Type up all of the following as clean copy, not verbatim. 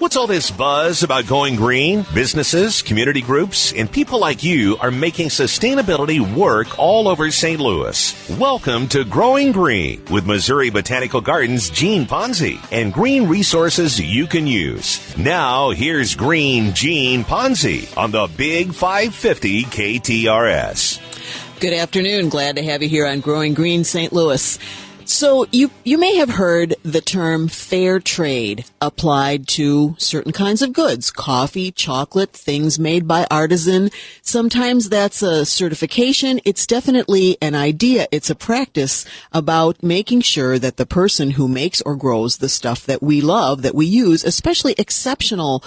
What's all this buzz about going green? Businesses, community groups, and people like you are making sustainability work all over St. Louis. Welcome to Growing Green with Missouri Botanical Gardens' Gene Ponzi and green resources you can use. Now, here's Green Gene Ponzi on the Big 550 KTRS. Good afternoon. Glad to have you here on Growing Green St. Louis. So you may have heard the term fair trade applied to certain kinds of goods, coffee, chocolate, things made by artisan. Sometimes that's a certification. It's definitely an idea. It's a practice about making sure that the person who makes or grows the stuff that we love, that we use, especially exceptional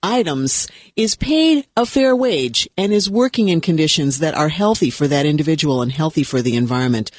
items, is paid a fair wage and is working in conditions that are healthy for that individual and healthy for the environment.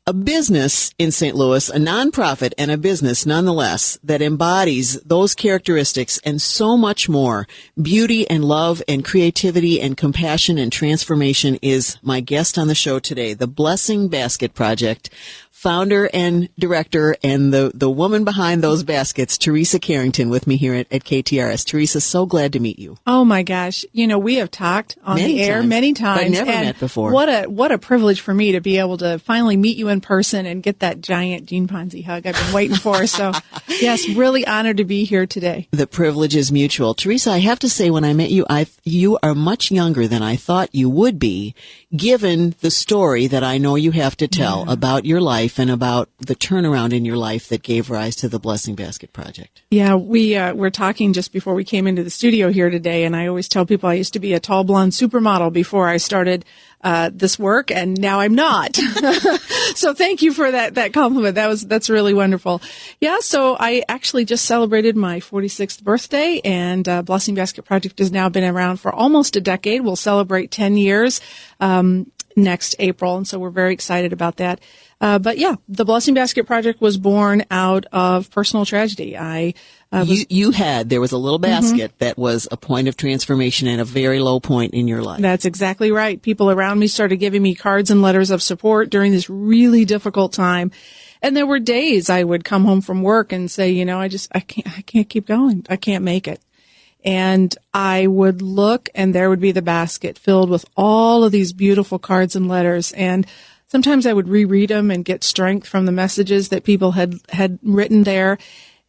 A business in St. Louis, a nonprofit and a business nonetheless, that embodies those characteristics and so much more, beauty and love and creativity and compassion and transformation, is my guest on the show today. The Blessing Basket Project founder and director and the woman behind those baskets, Theresa Carrington, with me here at KTRS. Theresa, so glad to meet you. Oh my gosh. You know, we have talked on the air many times. But never met before. What a privilege for me to be able to finally meet you in person and get that giant Gene Ponzi hug I've been waiting for. So yes, really honored to be here today. The privilege is mutual. Theresa, I have to say, when I met you, you are much younger than I thought you would be, given the story that I know you have to tell about your life and about the turnaround in your life that gave rise to the Blessing Basket Project. Yeah, we're talking just before we came into the studio here today, and I always tell people I used to be a tall blonde supermodel before I started this work, and now I'm not. So thank you for that compliment. That's really wonderful. Yeah, so I actually just celebrated my 46th birthday, and Blessing Basket Project has now been around for almost a decade. We'll celebrate 10 years next April, and so we're very excited about that. But yeah, the Blessing Basket Project was born out of personal tragedy. There was a little basket that was a point of transformation and a very low point in your life. That's exactly right. People around me started giving me cards and letters of support during this really difficult time. And there were days I would come home from work and say, you know, I can't keep going. I can't make it. And I would look, and there would be the basket filled with all of these beautiful cards and letters. And sometimes I would reread them and get strength from the messages that people had written there.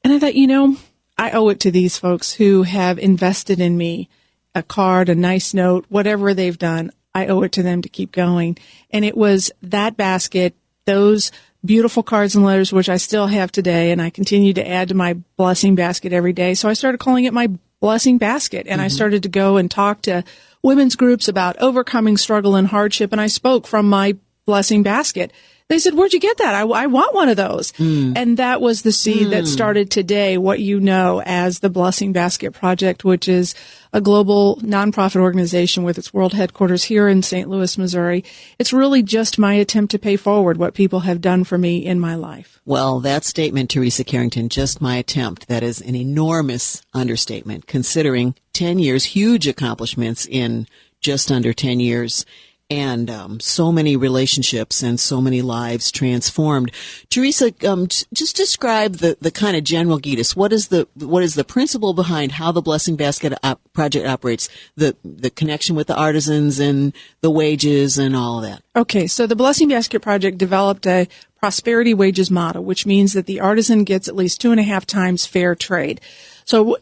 And I thought, you know, I owe it to these folks who have invested in me, a card, a nice note, whatever they've done. I owe it to them to keep going. And it was that basket, those beautiful cards and letters, which I still have today, and I continue to add to my blessing basket every day. So I started calling it my Blessing Basket, and I started to go and talk to women's groups about overcoming struggle and hardship, and I spoke from my Blessing Basket. They said, where'd you get that? I want one of those. And that was the seed that started today what you know as the Blessing Basket Project, which is a global nonprofit organization with its world headquarters here in St. Louis, Missouri. It's really just my attempt to pay forward what people have done for me in my life. Well, that statement, Theresa Carrington, just my attempt, that is an enormous understatement, considering 10 years, huge accomplishments in just under 10 years. And so many relationships and so many lives transformed. Theresa, just describe the kind of general gist. What is the principle behind how the Blessing Basket Project operates? The connection with the artisans and the wages and all of that. Okay, so the Blessing Basket Project developed a prosperity wages model, which means that the artisan gets at least 2.5 times fair trade. So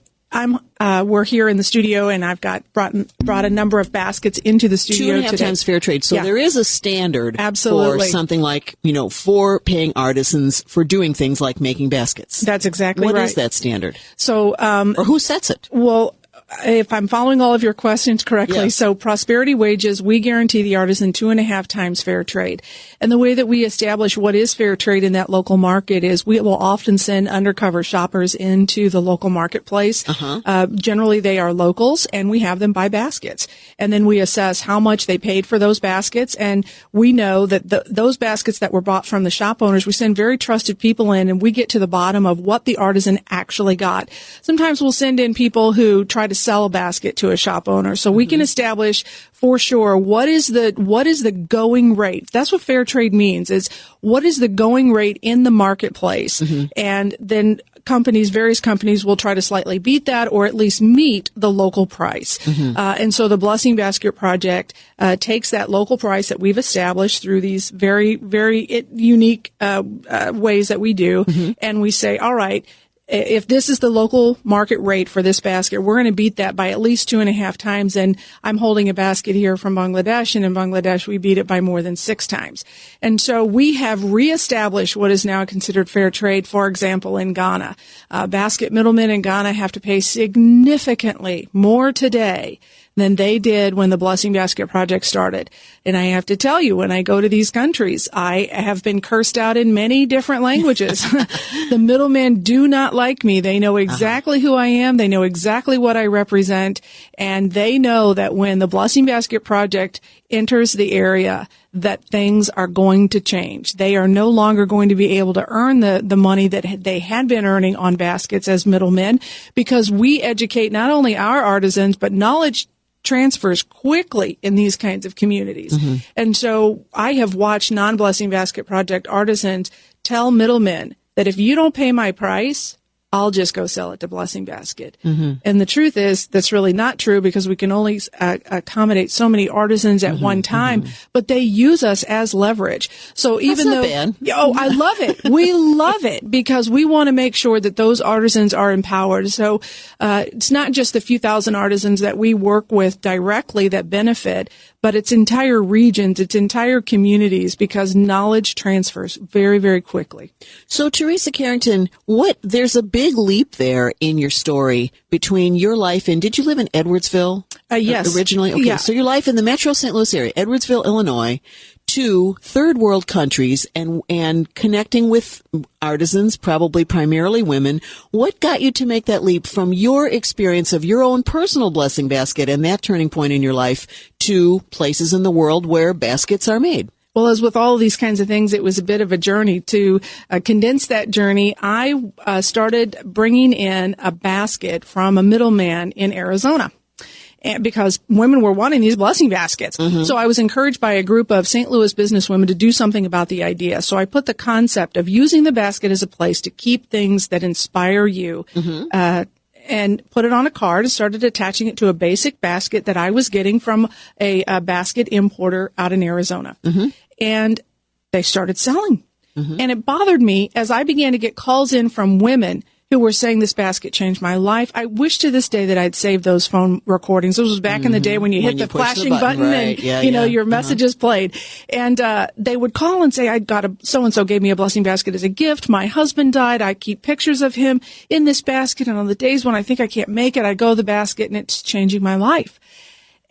we're here in the studio, and I've brought a number of baskets into the studio today. 2.5 times fair trade. So there is a standard for something like, for paying artisans for doing things like making baskets. That's exactly right. What is that standard? So, or who sets it? Well, if I'm following all of your questions correctly, so prosperity wages, we guarantee the artisan 2.5 times fair trade. And the way that we establish what is fair trade in that local market is we will often send undercover shoppers into the local marketplace. Generally, they are locals, and we have them buy baskets. And then we assess how much they paid for those baskets. And we know that those baskets that were bought from the shop owners, we send very trusted people in, and we get to the bottom of what the artisan actually got. Sometimes we'll send in people who try to sell a basket to a shop owner. So we can establish for sure what is the going rate. That's what fair trade means, is what is the going rate in the marketplace. And then various companies will try to slightly beat that or at least meet the local price. And so the Blessing Basket Project takes that local price that we've established through these very, very unique ways that we do, and we say, all right, if this is the local market rate for this basket, we're going to beat that by at least 2.5 times. And I'm holding a basket here from Bangladesh, and in Bangladesh, we beat it by more than 6 times. And so we have reestablished what is now considered fair trade. For example, in Ghana, basket middlemen in Ghana have to pay significantly more today than they did when the Blessing Basket Project started. And I have to tell you, when I go to these countries, I have been cursed out in many different languages. The middlemen do not like me. They know exactly who I am. They know exactly what I represent. And they know that when the Blessing Basket Project enters the area, that things are going to change. They are no longer going to be able to earn the money that they had been earning on baskets as middlemen, because we educate not only our artisans, but knowledge transfers quickly in these kinds of communities. And so I have watched non-Blessing Basket Project artisans tell middlemen that if you don't pay my price, I'll just go sell it to Blessing Basket. And the truth is that's really not true, because we can only accommodate so many artisans at one time, but they use us as leverage. So even though, I love it. We love it because we want to make sure that those artisans are empowered. So it's not just the few thousand artisans that we work with directly that benefit, but it's entire regions, it's entire communities, because knowledge transfers very, very quickly. So, Theresa Carrington, there's a big leap there in your story between your life in, did you live in Edwardsville? Yes. Originally? Okay. Yeah. So your life in the Metro St. Louis area, Edwardsville, Illinois, to third world countries and connecting with artisans, probably primarily women. What got you to make that leap from your experience of your own personal Blessing Basket and that turning point in your life to places in the world where baskets are made? Well, as with all of these kinds of things, it was a bit of a journey. To condense that journey, I started bringing in a basket from a middleman in Arizona, because women were wanting these blessing baskets. So I was encouraged by a group of St. Louis businesswomen to do something about the idea. So I put the concept of using the basket as a place to keep things that inspire you, and put it on a card and started attaching it to a basic basket that I was getting from a basket importer out in Arizona. And they started selling. And it bothered me as I began to get calls in from women who were saying this basket changed my life. I wish to this day that I'd saved those phone recordings. This was back in the day when you hit the flashing button right. and, your messages played. And they would call and say, I got so-and-so gave me a blessing basket as a gift. My husband died. I keep pictures of him in this basket. And on the days when I think I can't make it, I go to the basket and it's changing my life.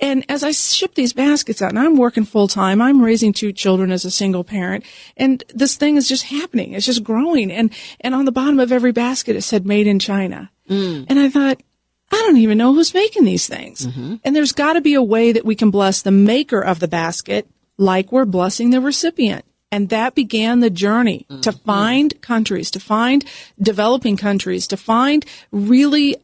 And as I ship these baskets out, and I'm working full time, I'm raising 2 children as a single parent, and this thing is just happening. It's just growing. And on the bottom of every basket, it said made in China. And I thought, I don't even know who's making these things. And there's got to be a way that we can bless the maker of the basket like we're blessing the recipient. And that began the journey to find countries, to find developing countries, to find really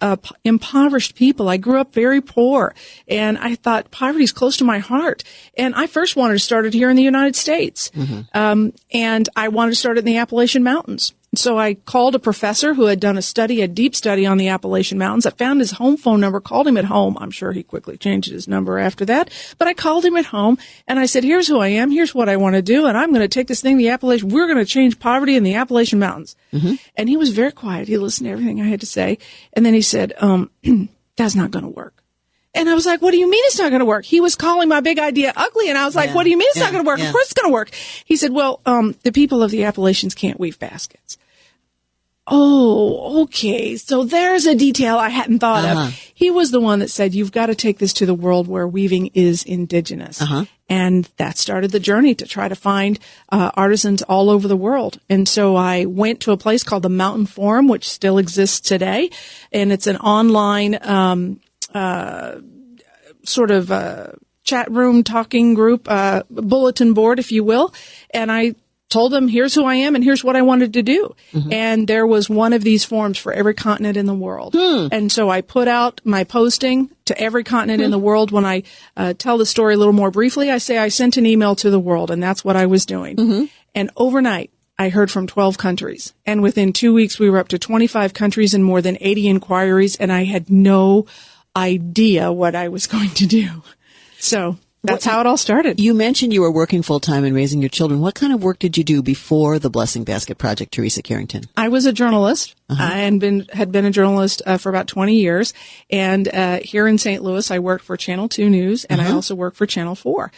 impoverished people. I grew up very poor, and I thought poverty is close to my heart. And I first wanted to start it here in the United States. And I wanted to start it in the Appalachian Mountains. So I called a professor who had done a deep study on the Appalachian Mountains. I found his home phone number, called him at home. I'm sure he quickly changed his number after that. But I called him at home and I said, here's who I am. Here's what I want to do. And I'm going to take this thing, we're going to change poverty in the Appalachian Mountains. And he was very quiet. He listened to everything I had to say. And then he said, that's not going to work. And I was like, what do you mean it's not going to work? He was calling my big idea ugly. And I was like, what do you mean it's not going to work? Of course it's going to work. He said, well, the people of the Appalachians can't weave baskets. Oh, okay. So there's a detail I hadn't thought of. He was the one that said, you've got to take this to the world where weaving is indigenous. And that started the journey to try to find artisans all over the world. And so I went to a place called the Mountain Forum, which still exists today. And it's an online sort of chat room, talking group, bulletin board, if you will. And I told them, here's who I am and here's what I wanted to do. And there was one of these forums for every continent in the world. And so I put out my posting to every continent in the world. When I tell the story a little more briefly, I say I sent an email to the world, and that's what I was doing. And overnight, I heard from 12 countries. And within 2 weeks, we were up to 25 countries and more than 80 inquiries, and I had no idea what I was going to do. So that's how it all started. You mentioned you were working full-time and raising your children. What kind of work did you do before the Blessing Basket Project, Theresa Carrington? I was a journalist. And had been a journalist for about 20 years. And here in St. Louis, I worked for Channel 2 News, and I also worked for Channel 4.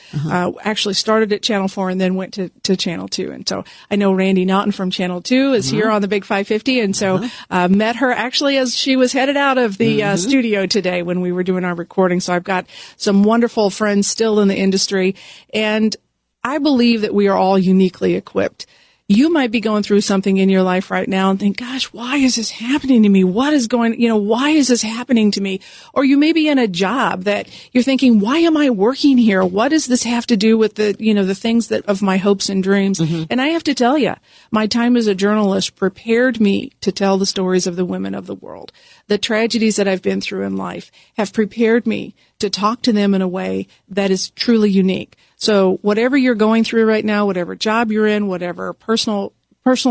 Actually started at Channel 4 and then went to Channel 2. And so I know Randy Naughton from Channel 2 is here on the Big 550. And so met her actually as she was headed out of the studio today when we were doing our recording. So I've got some wonderful friends still in the industry. And I believe that we are all uniquely equipped. You might be going through something in your life right now and think, gosh, why is this happening to me? Why is this happening to me? Or you may be in a job that you're thinking, why am I working here? What does this have to do with the things that of my hopes and dreams? And I have to tell you, my time as a journalist prepared me to tell the stories of the women of the world. The tragedies that I've been through in life have prepared me to talk to them in a way that is truly unique. So whatever you're going through right now, whatever job you're in, whatever personal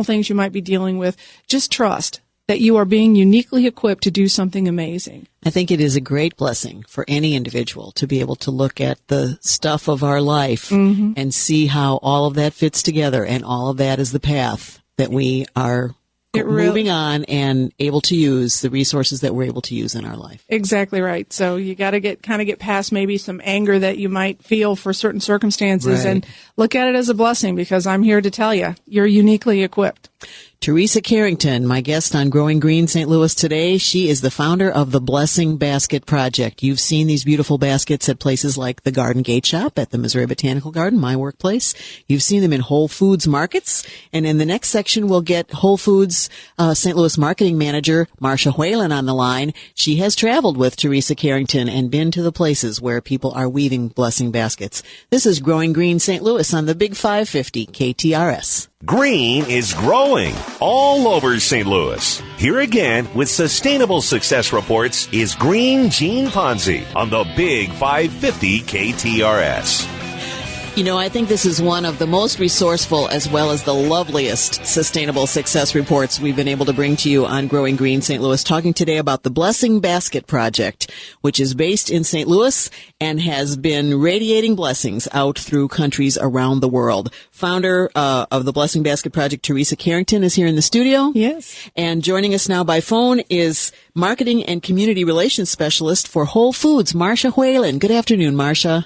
things you might be dealing with, just trust that you are being uniquely equipped to do something amazing. I think it is a great blessing for any individual to be able to look at the stuff of our life and see how all of that fits together, and all of that is the path that we are moving on and able to use the resources that we're able to use in our life. Exactly right. So you got to get past maybe some anger that you might feel for certain circumstances and look at it as a blessing, because I'm here to tell you, you're uniquely equipped. Theresa Carrington, my guest on Growing Green St. Louis today. She is the founder of the Blessing Basket Project. You've seen these beautiful baskets at places like the Garden Gate Shop at the Missouri Botanical Garden, my workplace. You've seen them in Whole Foods markets. And in the next section, we'll get Whole Foods St. Louis marketing manager Marcia Whelan on the line. She has traveled with Theresa Carrington and been to the places where people are weaving blessing baskets. This is Growing Green St. Louis on the Big 550 KTRS. Green is growing all over St. Louis. Here again with Sustainable Success Reports is Green Gene Ponzi on the Big 550 KTRS. You know, I think this is one of the most resourceful as well as the loveliest sustainable success reports we've been able to bring to you on Growing Green St. Louis, talking today about the Blessing Basket Project, which is based in St. Louis and has been radiating blessings out through countries around the world. Founder of the Blessing Basket Project, Theresa Carrington, is here in the studio. Yes. And joining us now by phone is Marketing and Community Relations Specialist for Whole Foods, Marcia Whelan. Good afternoon, Marcia.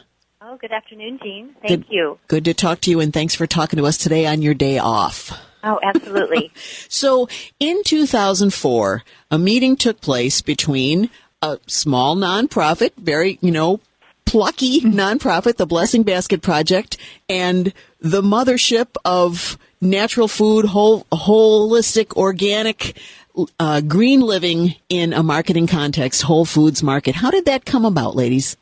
Good afternoon, Jean. Thank you. Good to talk to you, and thanks for talking to us today on your day off. Oh, absolutely. So, in 2004, a meeting took place between a small nonprofit, very, plucky nonprofit, the Blessing Basket Project, and the mothership of natural food, holistic, organic, green living in a marketing context, Whole Foods Market. How did that come about, ladies?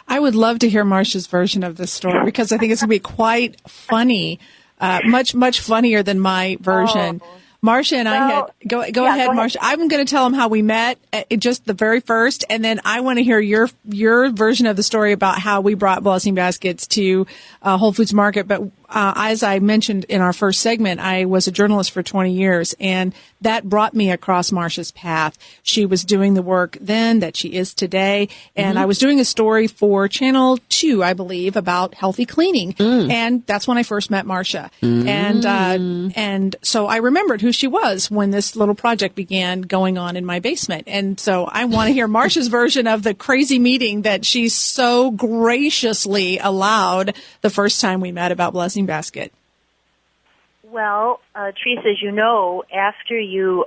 I would love to hear Marcia's version of this story, because I think it's going to be quite funny, much funnier than my version. Oh. Marcia and I had go ahead, Marcia. I'm going to tell them how we met at just the very first, and then I want to hear your version of the story about how we brought blessing baskets to Whole Foods Market. But as I mentioned in our first segment, I was a journalist for 20 years, and that brought me across Marcia's path. She was doing the work then that she is today, and I was doing a story for Channel 2, I believe, about healthy cleaning, and that's when I first met Marcia. And so I remembered who she was when this little project began going on in my basement. And so I want to hear Marcia's version of the crazy meeting that she so graciously allowed the first time we met about Blessing Basket. Well, Theresa, as you know, after you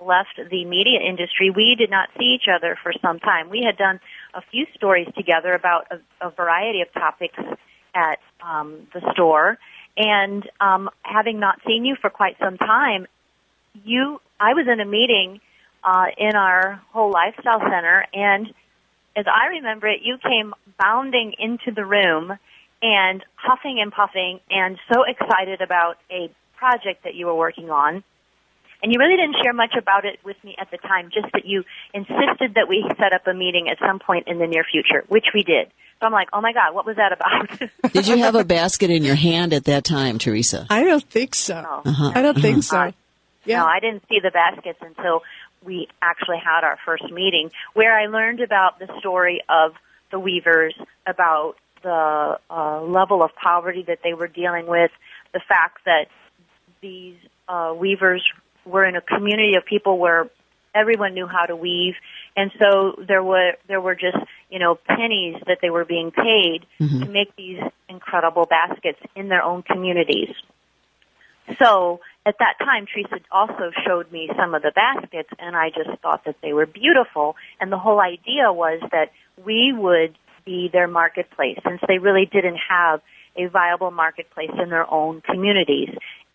left the media industry, we did not see each other for some time. We had done a few stories together about a variety of topics at the store. And having not seen you for quite some time, I was in a meeting in our whole lifestyle center, and as I remember it, you came bounding into the room and huffing and puffing and so excited about a project that you were working on. And you really didn't share much about it with me at the time, just that you insisted that we set up a meeting at some point in the near future, which we did. So I'm like, oh my God, what was that about? Did you have a basket in your hand at that time, Theresa? I don't think so. No. I don't think so. No, I didn't see the baskets until we actually had our first meeting, where I learned about the story of the weavers, about the level of poverty that they were dealing with, the fact that these weavers were in a community of people where everyone knew how to weave, and so there were just pennies that they were being paid to make these incredible baskets in their own communities. So at that time, Theresa also showed me some of the baskets, and I just thought that they were beautiful. And the whole idea was that we would be their marketplace, since they really didn't have a viable marketplace in their own communities.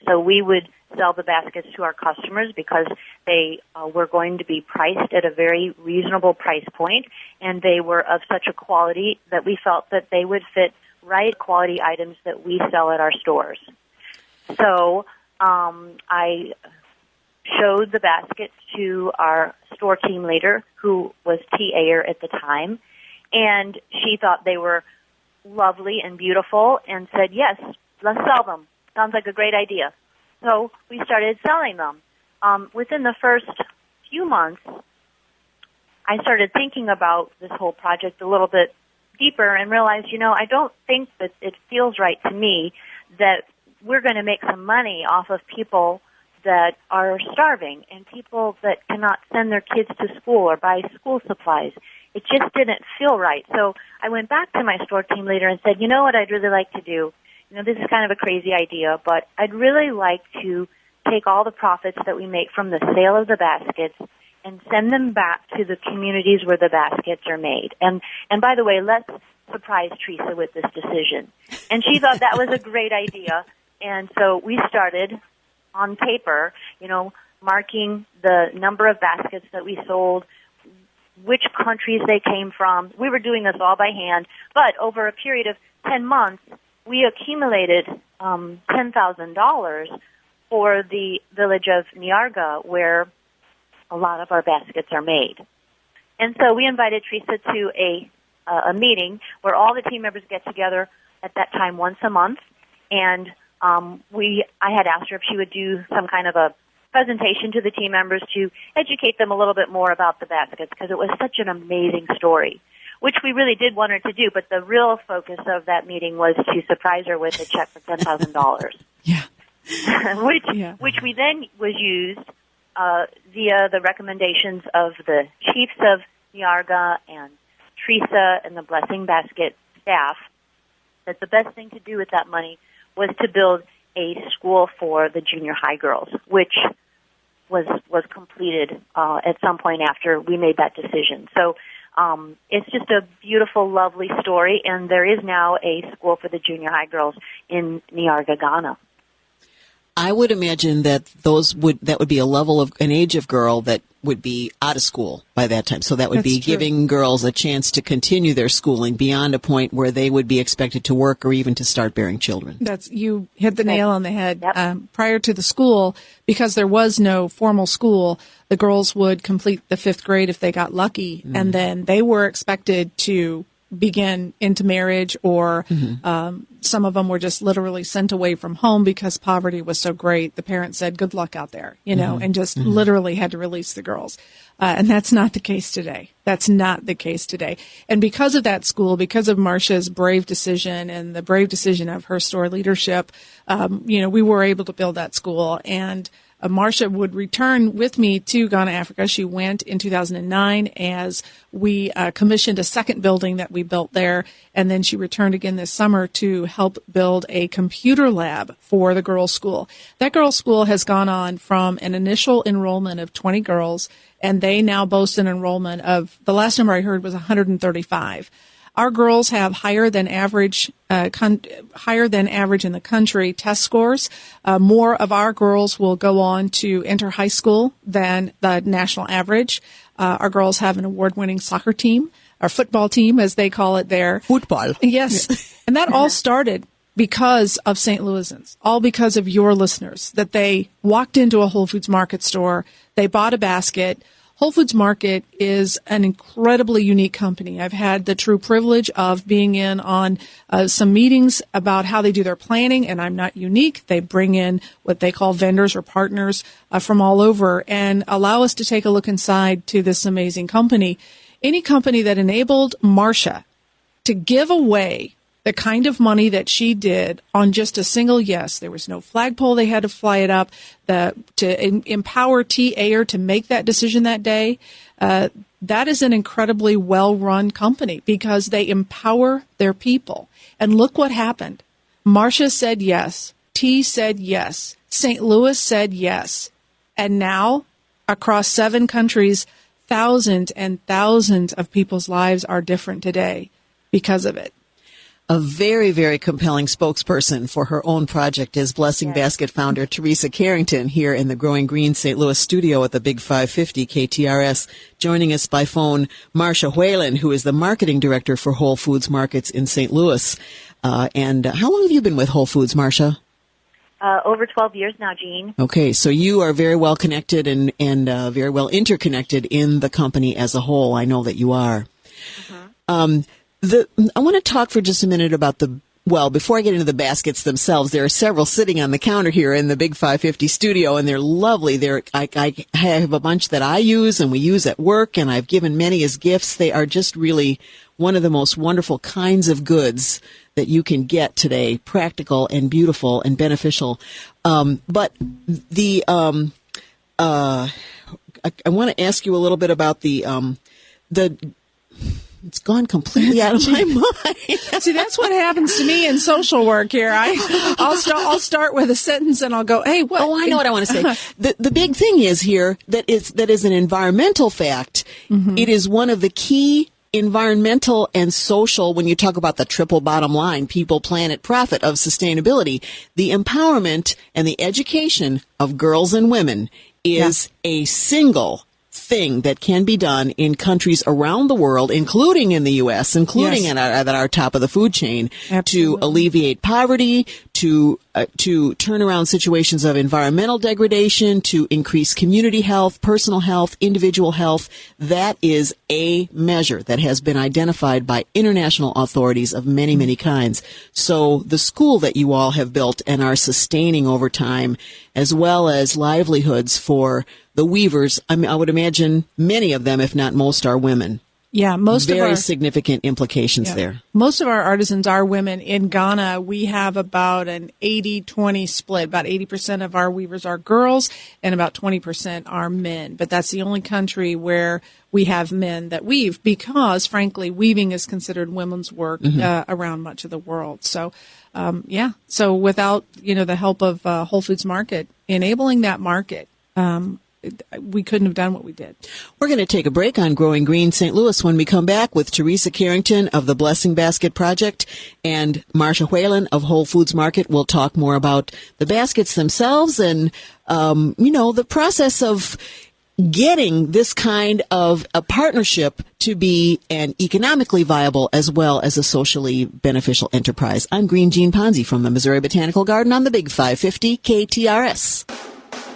So we would sell the baskets to our customers because they were going to be priced at a very reasonable price point, and they were of such a quality that we felt that they would fit right quality items that we sell at our stores. So I showed the baskets to our store team leader, who was T. Ayer at the time, and she thought they were lovely and beautiful and said, yes, let's sell them. Sounds like a great idea. So we started selling them. Within the first few months, I started thinking about this whole project a little bit deeper and realized, I don't think that it feels right to me that we're going to make some money off of people that are starving and people that cannot send their kids to school or buy school supplies. It just didn't feel right. So I went back to my store team leader and said, what I'd really like to do, this is kind of a crazy idea, but I'd really like to take all the profits that we make from the sale of the baskets and send them back to the communities where the baskets are made. And by the way, let's surprise Theresa with this decision. And she thought that was a great idea. And so we started on paper, marking the number of baskets that we sold, which countries they came from. We were doing this all by hand, but over a period of 10 months, we accumulated $10,000 for the village of Niarga, where a lot of our baskets are made. And so we invited Theresa to a meeting where all the team members get together at that time once a month, and I had asked her if she would do some kind of a presentation to the team members to educate them a little bit more about the baskets, because it was such an amazing story, which we really did want her to do. But the real focus of that meeting was to surprise her with a check for $10,000. Yeah. which we then was used via the recommendations of the chiefs of Niarga and Theresa and the Blessing Basket staff, that the best thing to do with that money was to build a school for the junior high girls, which was completed at some point after we made that decision. So it's just a beautiful, lovely story, and there is now a school for the junior high girls in Niarga, Ghana. I would imagine that that would be a level of an age of girl that would be out of school by that time. So that would be giving girls a chance to continue their schooling beyond a point where they would be expected to work or even to start bearing children. You hit the nail on the head. Yep. Prior to the school, because there was no formal school, the girls would complete the 5th grade if they got lucky, and then they were expected to begin into marriage, or some of them were just literally sent away from home because poverty was so great. The parents said, good luck out there, and just literally had to release the girls. And that's not the case today. That's not the case today. And because of that school, because of Marcia's brave decision and the brave decision of her store leadership, we were able to build that school. And Marcia would return with me to Ghana, Africa. She went in 2009 as we commissioned a second building that we built there, and then she returned again this summer to help build a computer lab for the girls' school. That girls' school has gone on from an initial enrollment of 20 girls, and they now boast an enrollment of, the last number I heard was 135. Our girls have higher than average in the country test scores. More of our girls will go on to enter high school than the national average. Our girls have an award-winning soccer team, or football team, as they call it there. Football. Yes. And that all started because of St. Louisans, all because of your listeners, that they walked into a Whole Foods Market store, they bought a basket. Whole Foods Market is an incredibly unique company. I've had the true privilege of being in on some meetings about how they do their planning, and I'm not unique. They bring in what they call vendors or partners from all over and allow us to take a look inside to this amazing company. Any company that enabled Marcia to give away the kind of money that she did on just a single yes. There was no flagpole. They had to fly it up to empower T. Ayer to make that decision that day. That is an incredibly well-run company because they empower their people. And look what happened. Marcia said yes. T said yes. St. Louis said yes. And now, across 7 countries, thousands and thousands of people's lives are different today because of it. A very, very compelling spokesperson for her own project is Blessing Basket founder Theresa Carrington here in the Growing Green St. Louis studio at the Big 550 KTRS. Joining us by phone, Marcia Whelan, who is the marketing director for Whole Foods Markets in St. Louis. And how long have you been with Whole Foods, Marcia? Over 12 years now, Jean. Okay, so you are very well connected and very well interconnected in the company as a whole. I know that you are. Mm-hmm. I want to talk for just a minute about before I get into the baskets themselves, there are several sitting on the counter here in the Big 550 studio, and they're lovely. I have a bunch that I use and we use at work, and I've given many as gifts. They are just really one of the most wonderful kinds of goods that you can get today, practical and beautiful and beneficial. But I want to ask you a little bit about it's gone completely out of my mind. See, that's what happens to me in social work here. I'll start with a sentence and I'll go, hey, what? Oh, I know what I want to say. The big thing is here that is an environmental fact. Mm-hmm. It is one of the key environmental and social, when you talk about the triple bottom line, people, planet, profit of sustainability, the empowerment and the education of girls and women is a single thing that can be done in countries around the world, including in the U.S., including at our top of the food chain, to alleviate poverty, to turn around situations of environmental degradation, to increase community health, personal health, individual health. That is a measure that has been identified by international authorities of many, many kinds. So the school that you all have built and are sustaining over time, as well as livelihoods for the weavers, I would imagine many of them, if not most, are women. Yeah, very significant implications there. Most of our artisans are women. In Ghana, we have about an 80-20 split. About 80% of our weavers are girls and about 20% are men. But that's the only country where we have men that weave because, frankly, weaving is considered women's work around much of the world. So, So without, the help of Whole Foods Market, enabling that market, we couldn't have done what we did. We're going to take a break on Growing Green St. Louis when we come back with Theresa Carrington of the Blessing Basket Project and Marcia Whelan of Whole Foods Market. We'll talk more about the baskets themselves and, the process of getting this kind of a partnership to be an economically viable as well as a socially beneficial enterprise. I'm Green Jean Ponzi from the Missouri Botanical Garden on the Big 550 KTRS.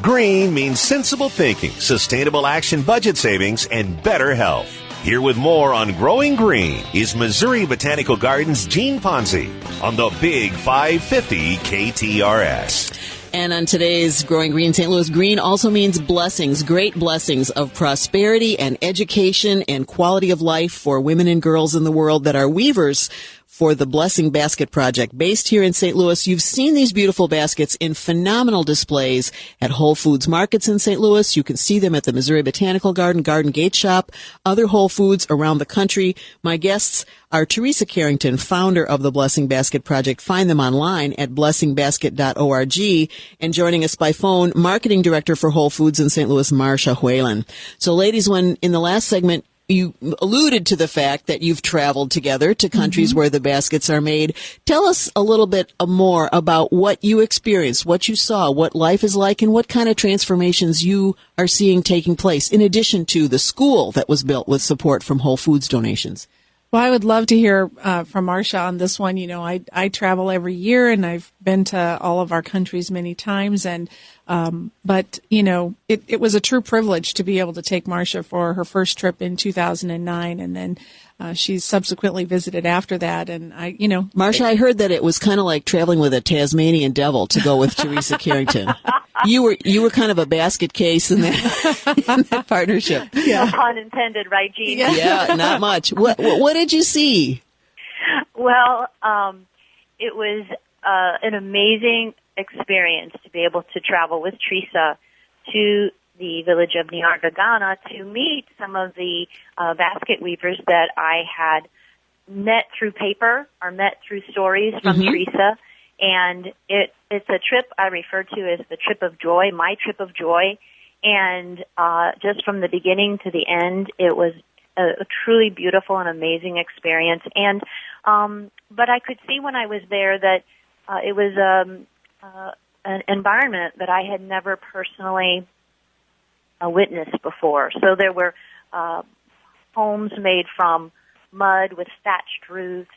Green means sensible thinking, sustainable action, budget savings, and better health. Here with more on Growing Green is Missouri Botanical Gardens' Jean Ponzi on the Big 550 KTRS. And on today's Growing Green St. Louis, green also means blessings, great blessings of prosperity and education and quality of life for women and girls in the world that are weavers for the Blessing Basket Project. Based here in St. Louis, you've seen these beautiful baskets in phenomenal displays at Whole Foods Markets in St. Louis. You can see them at the Missouri Botanical Garden, Garden Gate Shop, other Whole Foods around the country. My guests are Theresa Carrington, founder of the Blessing Basket Project. Find them online at blessingbasket.org. And joining us by phone, Marketing Director for Whole Foods in St. Louis, Marcia Whelan. So ladies, when in the last segment, you alluded to the fact that you've traveled together to countries where the baskets are made. Tell us a little bit more about what you experienced, what you saw, what life is like, and what kind of transformations you are seeing taking place, in addition to the school that was built with support from Whole Foods donations. Well, I would love to hear from Marcia on this one. You know, I travel every year, and I've been to all of our countries many times. And but you know, it was a true privilege to be able to take Marcia for her first trip in 2009, and then she's subsequently visited after that. And Marcia, I heard that it was kind of like traveling with a Tasmanian devil to go with Theresa Carrington. You were kind of a basket case in that partnership. Yeah. No pun intended, right, Jean? Yeah, not much. What did you see? Well, it was an amazing experience to be able to travel with Theresa to the village of Ghana to meet some of the basket weavers that I had met through paper or met through stories from Theresa. And it's a trip I refer to as the trip of joy, my trip of joy. And just from the beginning to the end, it was a truly beautiful and amazing experience. And but I could see when I was there that it was an environment that I had never personally witnessed before. So there were homes made from mud with thatched roofs,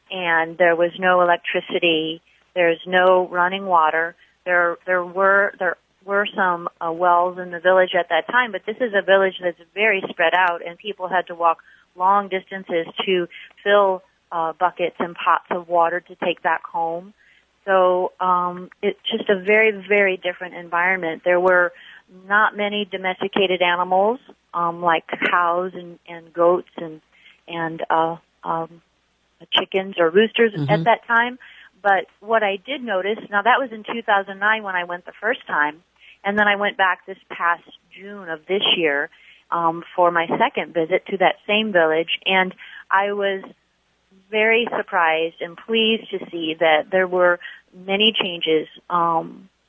and there was no electricity. There's no running water. There were some wells in the village at that time, but this is a village that's very spread out, and people had to walk long distances to fill buckets and pots of water to take back home. So it's just a very, very different environment. There were not many domesticated animals like cows and goats and chickens or roosters at that time. But what I did notice, now that was in 2009 when I went the first time, and then I went back this past June of this year for my second visit to that same village, and I was very surprised and pleased to see that there were many changes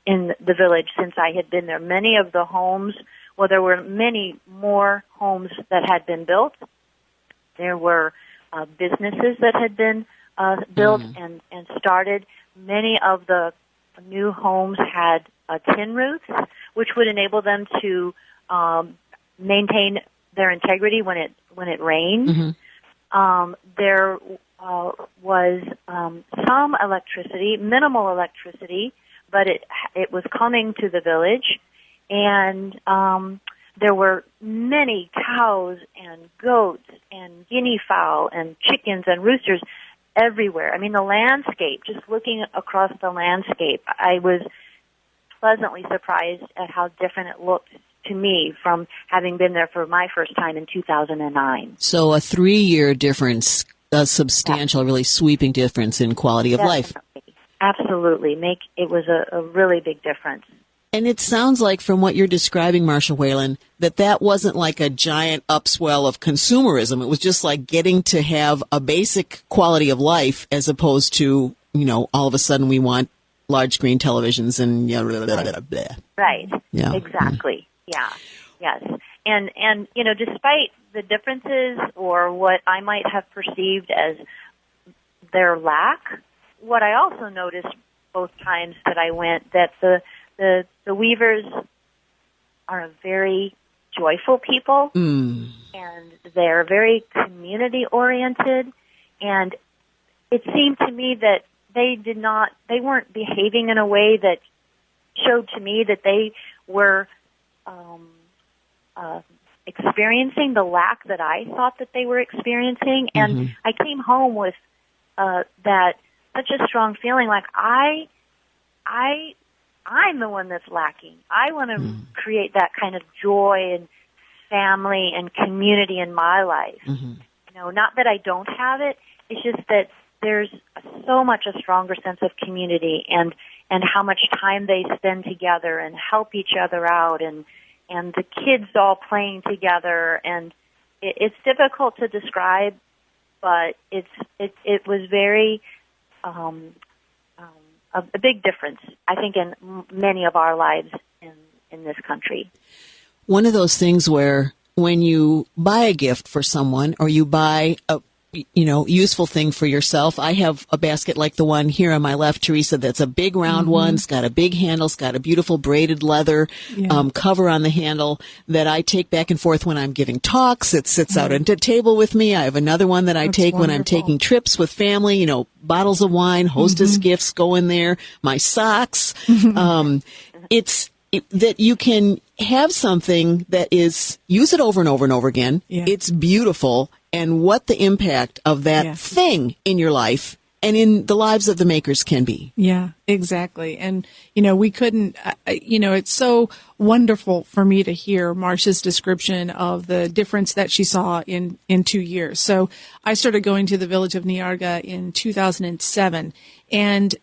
in the village since I had been there. Many of the homes, well, there were many more homes that had been built. There were businesses that had been built and started. Many of the new homes had tin roofs, which would enable them to maintain their integrity when it rained. There was some electricity, minimal electricity, but it was coming to the village, and there were many cows and goats and guinea fowl and chickens and roosters everywhere. I mean, the landscape, just looking across the landscape, I was pleasantly surprised at how different it looked to me from having been there for my first time in 2009. So a 3-year difference, a substantial, really sweeping difference in quality of life. Absolutely. It was a really big difference. And it sounds like from what you're describing, Marcia Whelan, that wasn't like a giant upswell of consumerism. It was just like getting to have a basic quality of life as opposed to, all of a sudden we want large screen televisions and blah, blah, blah, blah. Right. Yeah. Exactly. Yeah. Yes. And despite the differences or what I might have perceived as their lack, what I also noticed both times that I went, that the weavers are a very joyful people, and they're very community-oriented, and it seemed to me that they weren't behaving in a way that showed to me that they were experiencing the lack that I thought that they were experiencing, and I came home with that such a strong feeling like I'm the one that's lacking. I want to create that kind of joy and family and community in my life. Not that I don't have it. It's just that there's so much a stronger sense of community and how much time they spend together and help each other out and the kids all playing together. And it's difficult to describe, but it was very a big difference, I think, in many of our lives in this country. One of those things where when you buy a gift for someone or you buy useful thing for yourself. I have a basket like the one here on my left, Theresa, that's a big round one. It's got a big handle. It's got a beautiful braided leather cover on the handle that I take back and forth when I'm giving talks. It sits out at a table with me. I have another one that I take when I'm taking trips with family, bottles of wine, hostess gifts go in there, my socks. That you can have something that use it over and over and over again. Yeah. It's beautiful. And what the impact of that thing in your life and in the lives of the makers can be. Yeah, exactly. And, we couldn't, it's so wonderful for me to hear Marcia's description of the difference that she saw in 2 years. So I started going to the village of Niarga in 2007. And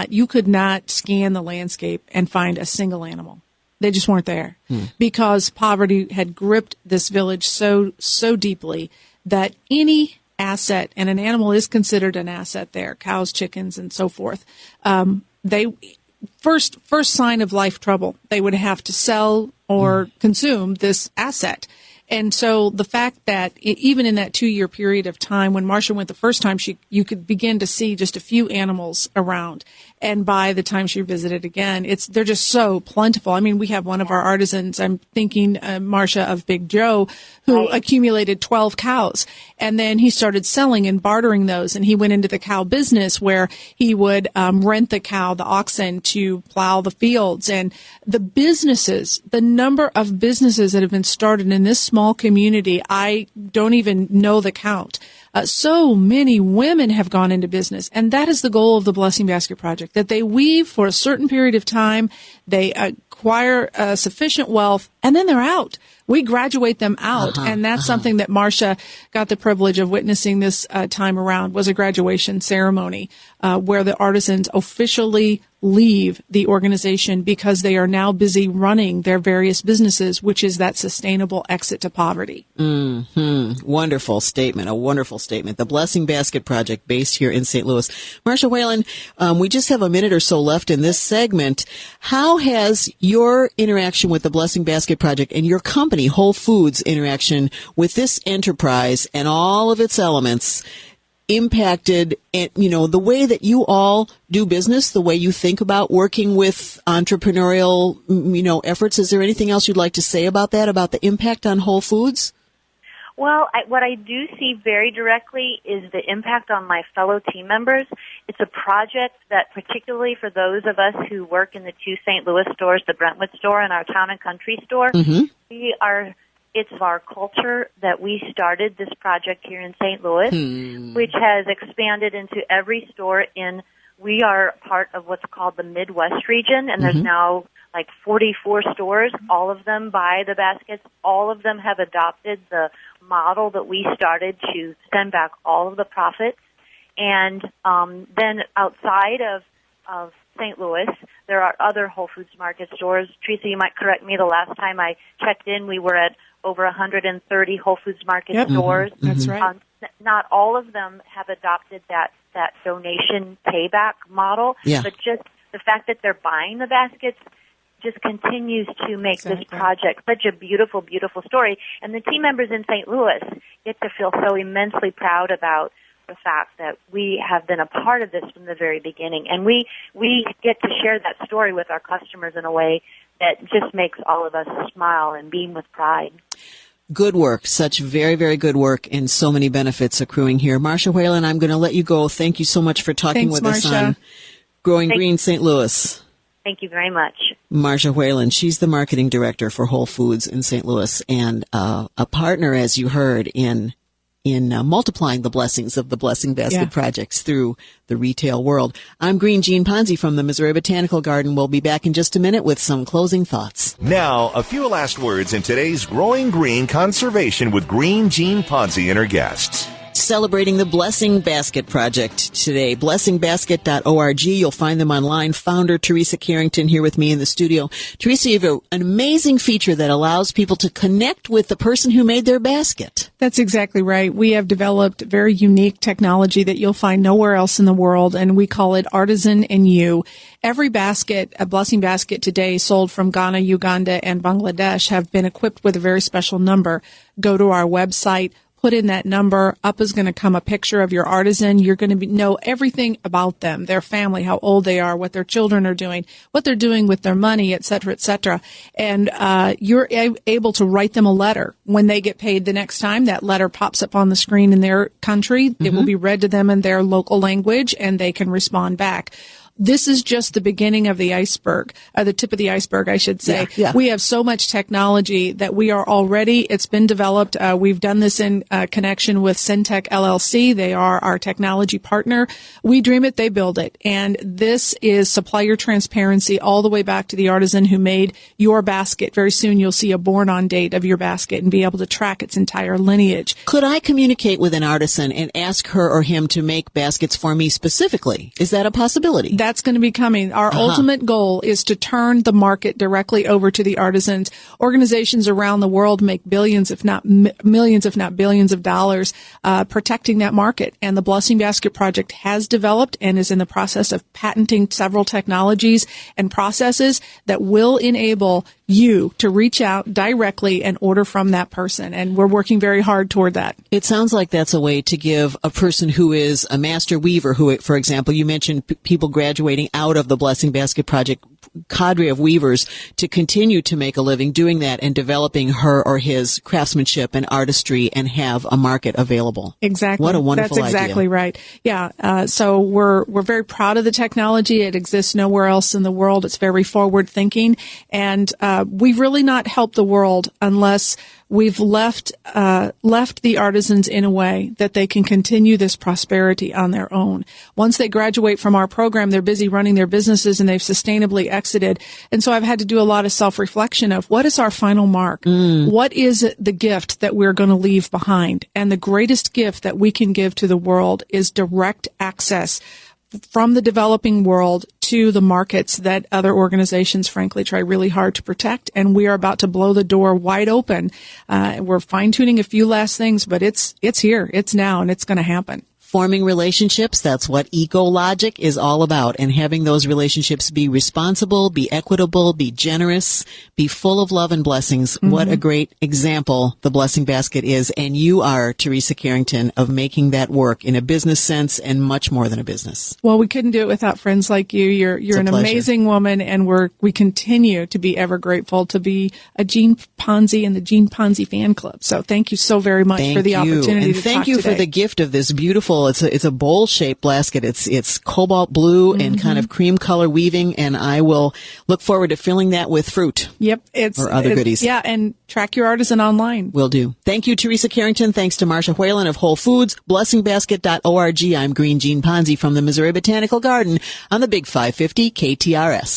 you could not scan the landscape and find a single animal. They just weren't there because poverty had gripped this village so deeply that any asset, and an animal is considered an asset there, cows, chickens, and so forth. They first sign of life trouble, they would have to sell or consume this asset. And so the fact that even in that 2-year period of time, when Marcia went the first time, you could begin to see just a few animals around. And by the time she visited again, they're just so plentiful. I mean, we have one of our artisans, I'm thinking, Marcia, of Big Joe, who accumulated 12 cows. And then he started selling and bartering those. And he went into the cow business where he would rent the oxen to plow the fields. And the number of businesses that have been started in this small community, I don't even know the count. So many women have gone into business, and that is the goal of the Blessing Basket Project, that they weave for a certain period of time, they acquire sufficient wealth, and then they're out. We graduate them out, and that's something that Marcia got the privilege of witnessing this time around, was a graduation ceremony where the artisans officially leave the organization because they are now busy running their various businesses, which is that sustainable exit to poverty. Wonderful statement. A wonderful statement. The Blessing Basket Project, based here in St. Louis. Marcia Whelan, we just have a minute or so left in this segment. How has your interaction with the Blessing Basket Project and your company, Whole Foods, interaction with this enterprise and all of its elements impacted, the way that you all do business, the way you think about working with entrepreneurial, efforts? Is there anything else you'd like to say about that, about the impact on Whole Foods? Well, what I do see very directly is the impact on my fellow team members. It's a project that, particularly for those of us who work in the two St. Louis stores, the Brentwood store and our Town and Country store, it's our culture that we started this project here in St. Louis, which has expanded into every store we are part of what's called the Midwest region, and there's now like 44 stores. All of them buy the baskets. All of them have adopted the model that we started to send back all of the profits. And then outside of St. Louis, there are other Whole Foods Market stores. Theresa, you might correct me. The last time I checked in, we were at over 130 Whole Foods Market stores. That's right. Not all of them have adopted that donation payback model, but just the fact that they're buying the baskets just continues to make this project such a beautiful, beautiful story. And the team members in St. Louis get to feel so immensely proud about the fact that we have been a part of this from the very beginning. And we get to share that story with our customers in a way that just makes all of us smile and beam with pride. Good work. Such very, very good work, and so many benefits accruing here. Marcia Whelan, I'm going to let you go. Thank you so much for talking with us on Growing Green St. Louis. Thank you very much. Marcia Whelan, she's the marketing director for Whole Foods in St. Louis, and a partner, as you heard, in multiplying the blessings of the Blessing Basket projects through the retail world. I'm Green Jean Ponzi from the Missouri Botanical Garden. We'll be back in just a minute with some closing thoughts. Now, a few last words in today's Growing Green Conservation with Green Jean Ponzi and her guests. Celebrating the Blessing Basket Project today. BlessingBasket.org. You'll find them online. Founder Theresa Carrington here with me in the studio. Theresa, you have an amazing feature that allows people to connect with the person who made their basket. That's exactly right. We have developed very unique technology that you'll find nowhere else in the world, and we call it Artisan and You. Every basket, a Blessing Basket today sold from Ghana, Uganda, and Bangladesh have been equipped with a very special number. Go to our website, put in that number. Up is going to come a picture of your artisan. You're going to know everything about them, their family, how old they are, what their children are doing, what they're doing with their money, et cetera, et cetera. And you're able to write them a letter. When they get paid the next time, that letter pops up on the screen in their country. It will be read to them in their local language, and they can respond back. This is just the beginning of the iceberg, the tip of the iceberg, I should say. Yeah. We have so much technology that we are already, it's been developed. We've done this in connection with Syntech LLC. They are our technology partner. We dream it, they build it. And this is supplier transparency all the way back to the artisan who made your basket. Very soon you'll see a born on date of your basket and be able to track its entire lineage. Could I communicate with an artisan and ask her or him to make baskets for me specifically? Is that a possibility? That's going to be coming. Our ultimate goal is to turn the market directly over to the artisans. Organizations around the world make billions, if not millions, if not billions of dollars, protecting that market. And the Blessing Basket Project has developed and is in the process of patenting several technologies and processes that will enable you to reach out directly and order from that person. And we're working very hard toward that. It sounds like that's a way to give a person who is a master weaver, who, for example, you mentioned people graduating out of the Blessing Basket Project cadre of weavers to continue to make a living doing that and developing her or his craftsmanship and artistry and have a market available. Exactly. What a wonderful idea. That's exactly right. Yeah. So we're very proud of the technology. It exists nowhere else in the world. It's very forward thinking. And we've really not helped the world unless we've left the artisans in a way that they can continue this prosperity on their own. Once they graduate from our program, they're busy running their businesses and they've sustainably exited. And so I've had to do a lot of self-reflection of what is our final mark? What is the gift that we're going to leave behind? And the greatest gift that we can give to the world is direct access from the developing world to the markets that other organizations, frankly, try really hard to protect. And we are about to blow the door wide open. We're fine-tuning a few last things, but it's here, it's now, and it's going to happen. Forming relationships, that's what Ecologic is all about. And having those relationships be responsible, be equitable, be generous, be full of love and blessings. What a great example the Blessing Basket is. And you are, Theresa Carrington, of making that work in a business sense and much more than a business. Well, we couldn't do it without friends like you. You're an amazing woman, and we continue to be ever grateful to be a Gene Ponzi and the Gene Ponzi fan club. So thank you so very much for the opportunity to talk thank you today. for the gift of this beautiful. It's a bowl-shaped basket. It's cobalt blue and kind of cream color weaving, and I will look forward to filling that with fruit. Yep, or other goodies. Yeah, and track your artisan online. Will do. Thank you, Theresa Carrington. Thanks to Marcia Whelan of Whole Foods, blessingbasket.org. I'm Green Jean Ponzi from the Missouri Botanical Garden on the Big 550 KTRS.